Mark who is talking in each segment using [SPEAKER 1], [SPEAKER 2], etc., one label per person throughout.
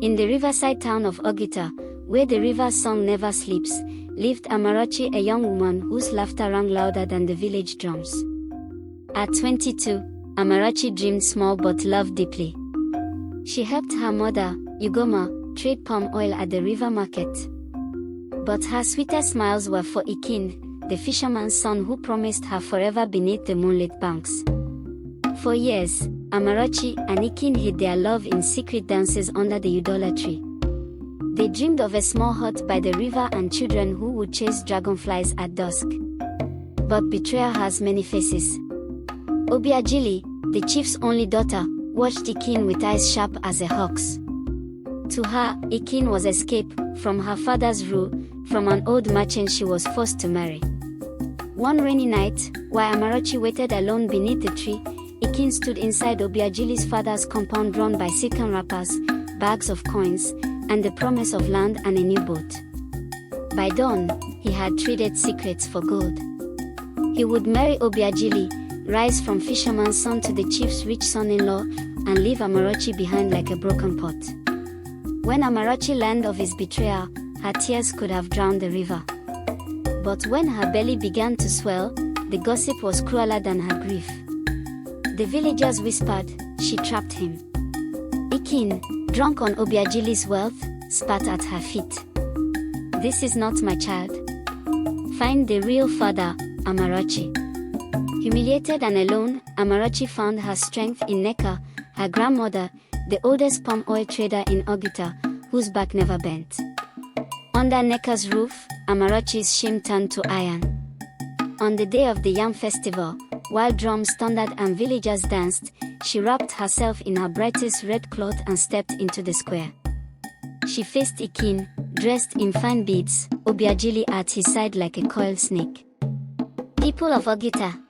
[SPEAKER 1] In the riverside town of Oguta, where the river's song never sleeps, lived Amarachi, a young woman whose laughter rang louder than the village drums. At 22, Amarachi dreamed small but loved deeply. She helped her mother, Ugoma, trade palm oil at the river market. But her sweetest smiles were for Acheini, the fisherman's son who promised her forever beneath the moonlit banks. For years, Amarachi and Acheini hid their love in secret dances under the udala tree. They dreamed of a small hut by the river and children who would chase dragonflies at dusk. But betrayal has many faces. Obiageli, the chief's only daughter, watched Acheini with eyes sharp as a hawk's. To her, Acheini was escape from her father's rule, from an old merchant she was forced to marry. One rainy night, while Amarachi waited alone beneath the tree, Acheini stood inside Obiageli's father's compound drawn by silken wrappers, bags of coins, and the promise of land and a new boat. By dawn, he had traded secrets for gold. He would marry Obiageli, rise from fisherman's son to the chief's rich son-in-law, and leave Amarachi behind like a broken pot. When Amarachi learned of his betrayal, her tears could have drowned the river. But when her belly began to swell, the gossip was crueler than her grief. The villagers whispered, she trapped him. Acheini, drunk on Obiageli's wealth, spat at her feet. This is not my child. Find the real father, Amarachi. Humiliated and alone, Amarachi found her strength in Neka, her grandmother, the oldest palm oil trader in Oguta, whose back never bent. Under Neka's roof, Amarachi's shame turned to iron. On the day of the yam festival, while drums thundered and villagers danced, she wrapped herself in her brightest red cloth and stepped into the square. She faced Acheini, dressed in fine beads, Obiageli at his side like a coiled snake. People of Oguta.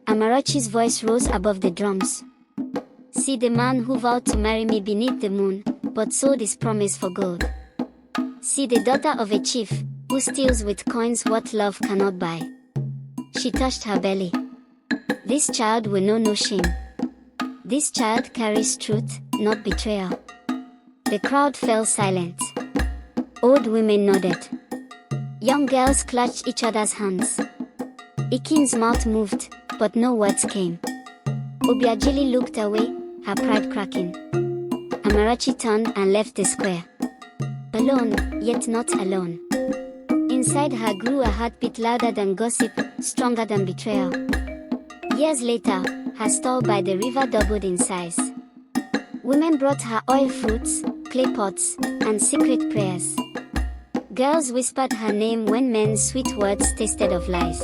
[SPEAKER 1] Amarachi's voice rose above the drums. See the man who vowed to marry me beneath the moon, but sold his promise for gold. See the daughter of a chief, who steals with coins what love cannot buy. She touched her belly. This child will know no shame. This child carries truth, not betrayal. The crowd fell silent. Old women nodded. Young girls clutched each other's hands. Acheini's mouth moved, but no words came. Obiageli looked away, her pride cracking. Amarachi turned and left the square. Alone, yet not alone. Inside her grew a heartbeat louder than gossip, stronger than betrayal. Years later, her stall by the river doubled in size. Women brought her oil fruits, clay pots, and secret prayers. Girls whispered her name when men's sweet words tasted of lies.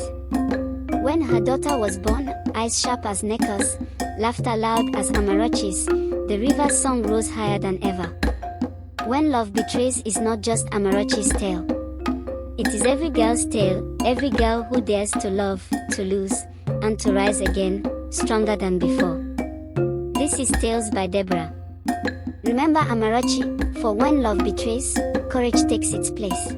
[SPEAKER 1] When her daughter was born, eyes sharp as Neka's, laughter loud as Amarachi's, the river's song rose higher than ever. When love betrays is not just Amarachi's tale. It is every girl's tale, every girl who dares to love, to lose, and to rise again, stronger than before. This is Tales by Deborah. Remember Amarachi, for when love betrays, courage takes its place.